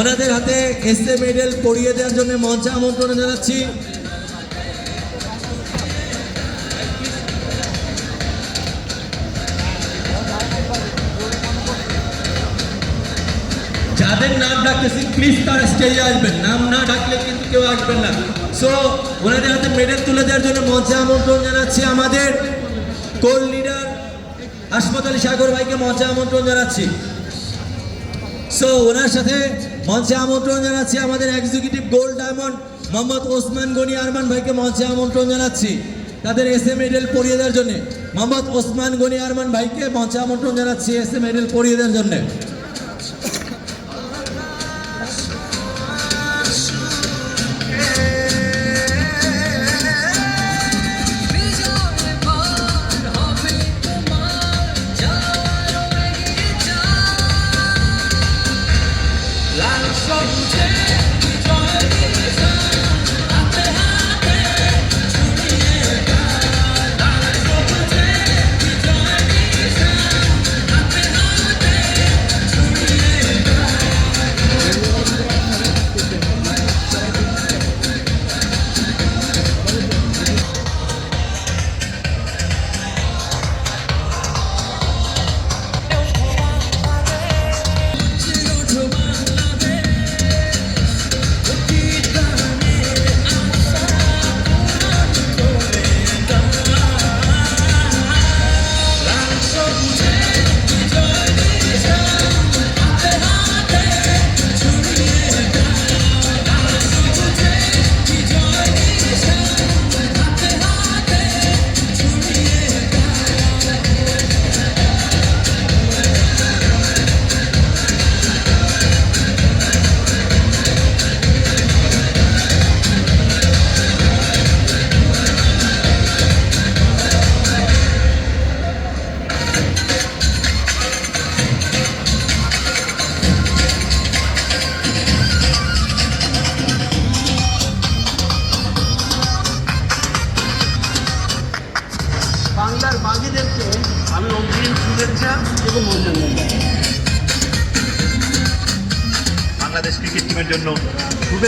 ওনাদের হাতে SA medal পরিয়ে দেওয়ার জন্য মঞ্চে আমন্ত্রণ জানাচ্ছি। যাদের নাম ডাকতেছি প্লিজ তারা স্টেজে আসবেন, নাম না ডাকলে কিন্তু কেউ আসবেন না। সো ওনাদের হাতে মেডেল তুলে দেওয়ার জন্য মঞ্চে আমন্ত্রণ জানাচ্ছি আমাদের কোল লিডার হাসমত আলী সাগর ভাইকে মঞ্চে আমন্ত্রণ জানাচ্ছি। সো ওনার সাথে মঞ্চে আমন্ত্রণ জানাচ্ছি আমাদের executive gold diamond Mohammad Osman Gani Arman ভাইকে মঞ্চে আমন্ত্রণ জানাচ্ছি তাদের এসএ মেডেল পরিয়ে দেওয়ার জন্য। মোহাম্মদ ওসমান গনি আরমান ভাইকে মঞ্চে আমন্ত্রণ জানাচ্ছি এসএ মেডেল পরিয়ে দেওয়ার জন্য। বাংলার বাঙালিদেরকে আমি অগ্রিম শুভেচ্ছা এবং অভিনন্দন জানাই। বাংলাদেশ ক্রিকেট টিমের জন্য শুভেচ্ছা।